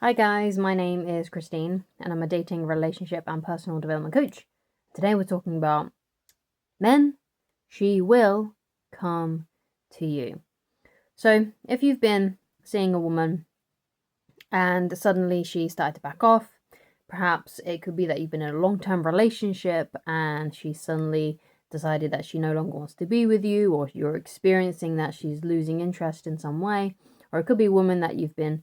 Hi guys, my name is Christine and I'm a dating, relationship and personal development coach. Today we're talking about men, she will come to you. So if you've been seeing a woman and suddenly she started to back off, perhaps it could be that you've been in a long-term relationship and she suddenly decided that she no longer wants to be with you, or you're experiencing that she's losing interest in some way, or it could be a woman that you've been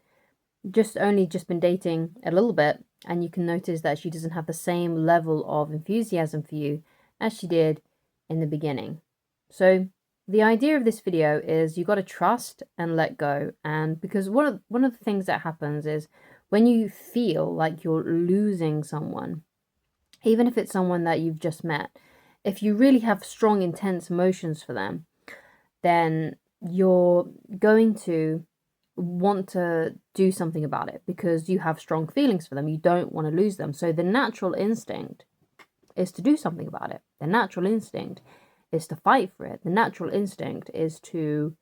just been dating a little bit and you can notice that she doesn't have the same level of enthusiasm for you as she did in the beginning. So the idea of this video is you got to trust and let go. And because one of the things that happens is when you feel like you're losing someone, even if it's someone that you've just met, if you really have strong intense emotions for them, then you're going to want to do something about it because you have strong feelings for them. You don't want to lose them. So the natural instinct is to do something about it. The natural instinct is to fight for it. The natural instinct is to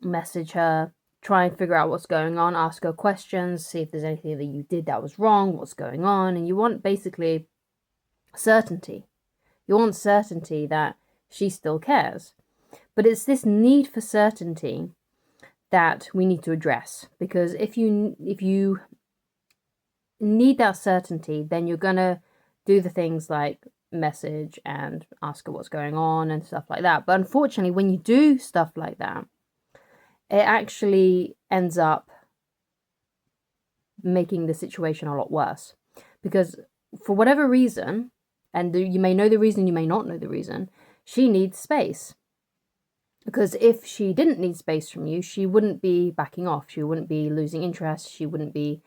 message her, try and figure out what's going on, ask her questions, see if there's anything that you did that was wrong, what's going on. And you want basically certainty. You want certainty that she still cares. But it's this need for certainty that we need to address, because if you need that certainty, then you're gonna do the things like message and ask her what's going on and stuff like that. But unfortunately, when you do stuff like that, it actually ends up making the situation a lot worse, because for whatever reason, and you may know the reason, you may not know the reason, she needs space. Because if she didn't need space from you, she wouldn't be backing off. She wouldn't be losing interest. She wouldn't be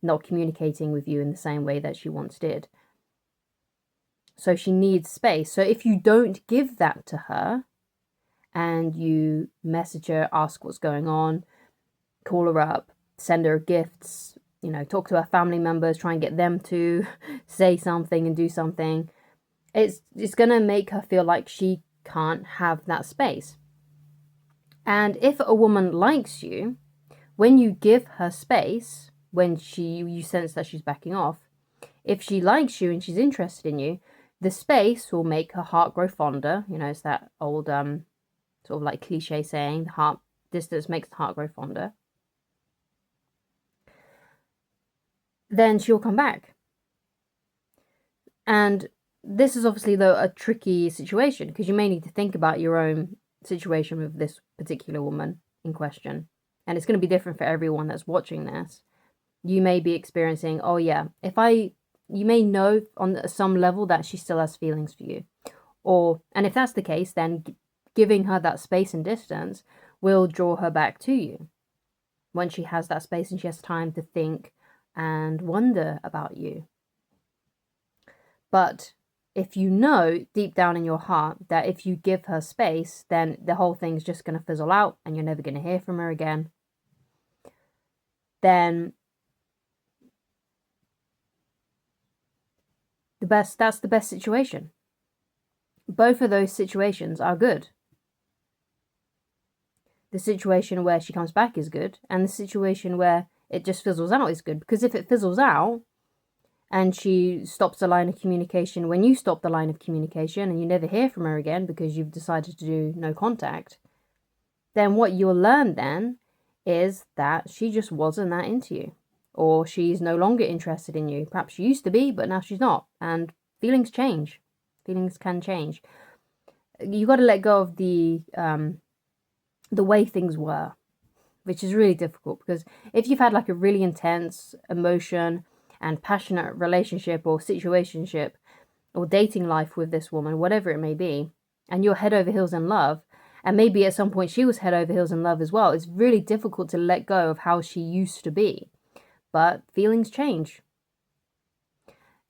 not communicating with you in the same way that she once did. So she needs space. So if you don't give that to her and you message her, ask what's going on, call her up, send her gifts, talk to her family members, try and get them to say something and do something, it's going to make her feel like she can't have that space. And if a woman likes you, when you give her space, when you sense that she's backing off, if she likes you and she's interested in you, the space will make her heart grow fonder. It's that old sort of like cliche saying, the heart distance makes the heart grow fonder. Then she'll come back. And this is obviously, though, a tricky situation, because you may need to think about your own situation with this particular woman in question, and it's going to be different for everyone that's watching this. You may be experiencing, oh yeah, you may know on some level that she still has feelings for you, and if that's the case, then giving her that space and distance will draw her back to you when she has that space and she has time to think and wonder about you. But if you know deep down in your heart that if you give her space, then the whole thing's just going to fizzle out and you're never going to hear from her again, then that's the best situation. Both of those situations are good. The situation where she comes back is good, and the situation where it just fizzles out is good, because if it fizzles out and she stops the line of communication when you stop the line of communication and you never hear from her again because you've decided to do no contact, then what you'll learn then is that she just wasn't that into you, or she's no longer interested in you. Perhaps she used to be, but now she's not. And feelings change. Feelings can change. You got to let go of the way things were, which is really difficult, because if you've had like a really intense emotion and passionate relationship or situationship or dating life with this woman, whatever it may be, and you're head over heels in love, and maybe at some point she was head over heels in love as well, it's really difficult to let go of how she used to be. But feelings change.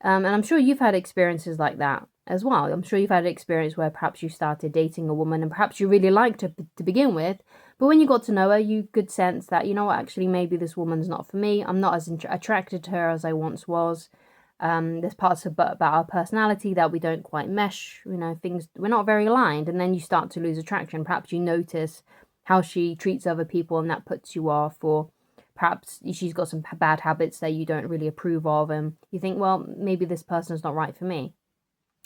And I'm sure you've had experiences like that as well. I'm sure you've had an experience where perhaps you started dating a woman and perhaps you really liked her to begin with, but when you got to know her, you could sense that, actually, maybe this woman's not for me. I'm not as attracted to her as I once was. There's parts about our personality that we don't quite mesh, things, we're not very aligned. And then you start to lose attraction. Perhaps you notice how she treats other people and that puts you off, or perhaps she's got some bad habits that you don't really approve of, and you think, well, maybe this person's not right for me.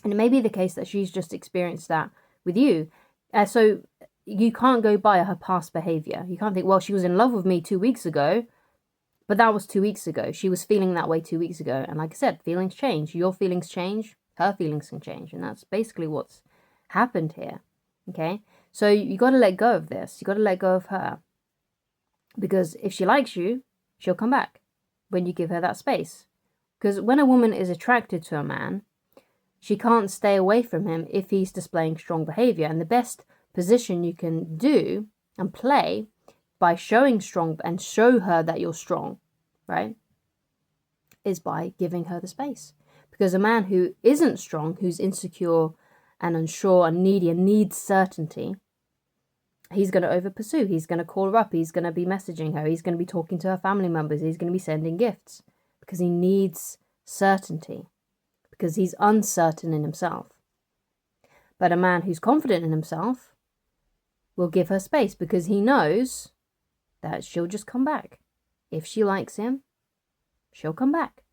And it may be the case that she's just experienced that with you. So you can't go by her past behavior. You can't think, well, she was in love with me 2 weeks ago, but that was 2 weeks ago. She was feeling that way 2 weeks ago. And like I said, feelings change. Your feelings change. Her feelings can change. And that's basically what's happened here. Okay? So you got to let go of this. You got to let go of her. Because if she likes you, she'll come back when you give her that space. Because when a woman is attracted to a man, she can't stay away from him if he's displaying strong behavior. And the best position you can do and play by showing strong and show her that you're strong, right, is by giving her the space. Because a man who isn't strong, who's insecure and unsure and needy and needs certainty, he's going to overpursue. He's going to call her up. He's going to be messaging her. He's going to be talking to her family members. He's going to be sending gifts because he needs certainty, because he's uncertain in himself. But a man who's confident in himself will give her space because he knows that she'll just come back. If she likes him, she'll come back.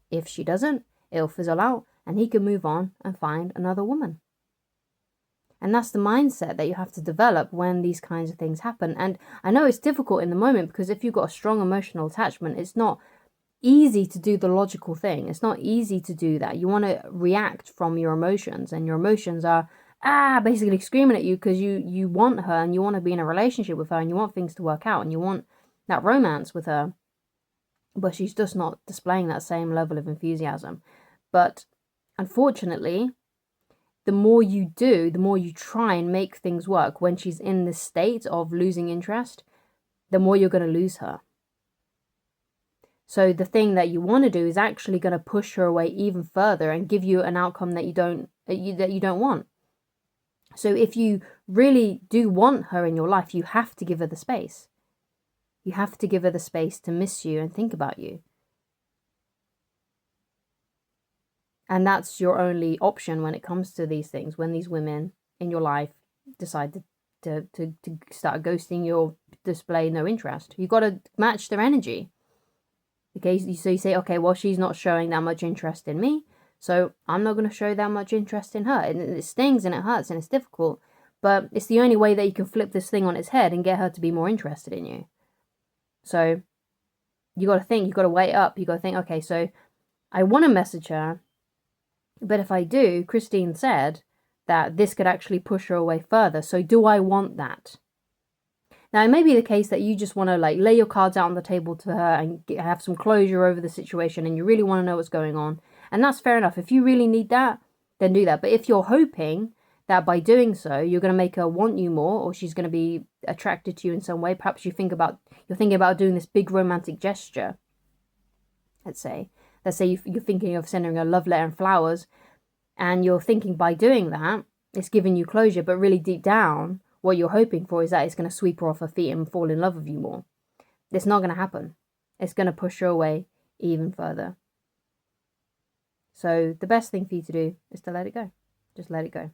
If she doesn't, it'll fizzle out and he can move on and find another woman. And that's the mindset that you have to develop when these kinds of things happen. And I know it's difficult in the moment because if you've got a strong emotional attachment, it's not easy to do the logical thing. It's not easy to do that. You want to react from your emotions, and your emotions are basically screaming at you because you want her and you want to be in a relationship with her and you want things to work out and you want that romance with her. But she's just not displaying that same level of enthusiasm. But unfortunately, the more you do, the more you try and make things work when she's in this state of losing interest, the more you're going to lose her. So the thing that you want to do is actually going to push her away even further and give you an outcome that you don't want. So if you really do want her in your life, you have to give her the space. You have to give her the space to miss you and think about you. And that's your only option when it comes to these things. When these women in your life decide to start ghosting you or display no interest, you've got to match their energy. Okay, so you say, okay, well, she's not showing that much interest in me, so I'm not going to show that much interest in her. And it stings and it hurts and it's difficult, but it's the only way that you can flip this thing on its head and get her to be more interested in you. So you got to think, you got to weigh up. You got to think, okay, so I want to message her, but if I do, Christine said that this could actually push her away further. So do I want that? Now, it may be the case that you just want to like lay your cards out on the table to her and have some closure over the situation and you really want to know what's going on. And that's fair enough. If you really need that, then do that. But if you're hoping that by doing so, you're going to make her want you more, or she's going to be attracted to you in some way, perhaps you're thinking about doing this big romantic gesture. Let's say you're thinking of sending her a love letter and flowers, and you're thinking by doing that, it's giving you closure, but really deep down, what you're hoping for is that it's going to sweep her off her feet and fall in love with you more. It's not going to happen. It's going to push her away even further. So the best thing for you to do is to let it go. Just let it go.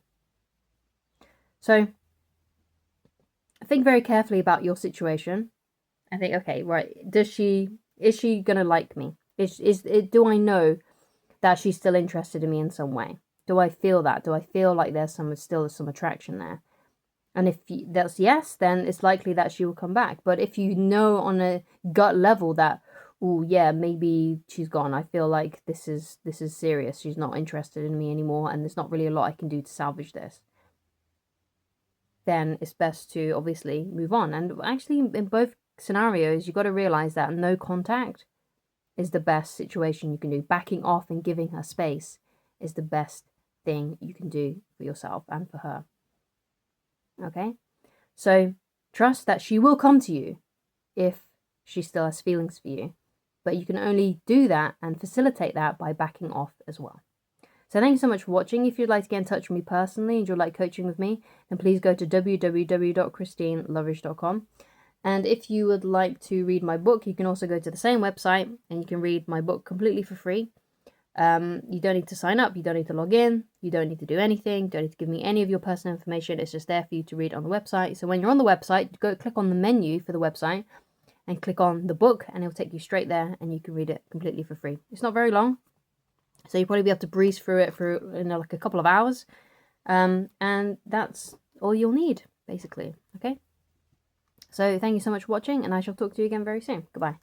So think very carefully about your situation. I think, okay, right, is she going to like me? Do I know that she's still interested in me in some way? Do I feel that? Do I feel like there's still some attraction there? And if that's yes, then it's likely that she will come back. But if you know on a gut level that, oh yeah, maybe she's gone, I feel like this is serious, she's not interested in me anymore, and there's not really a lot I can do to salvage this, then it's best to obviously move on. And actually, in both scenarios, you've got to realize that no contact is the best situation you can do. Backing off and giving her space is the best thing you can do for yourself and for her. Okay, so trust that she will come to you if she still has feelings for you, but you can only do that and facilitate that by backing off as well. So thank you so much for watching. If you'd like to get in touch with me personally and you'd like coaching with me, then please go to www.christinelovridge.com. And if you would like to read my book, you can also go to the same website and you can read my book completely for free. You don't need to sign up, you don't need to log in, you don't need to do anything, you don't need to give me any of your personal information. It's just there for you to read on the website. So when you're on the website, go click on the menu for the website and click on the book, and it'll take you straight there, and you can read it completely for free. It's not very long, so you'll probably be able to breeze through it for like a couple of hours, and that's all you'll need, basically. Okay, so thank you so much for watching, and I shall talk to you again very soon. Goodbye.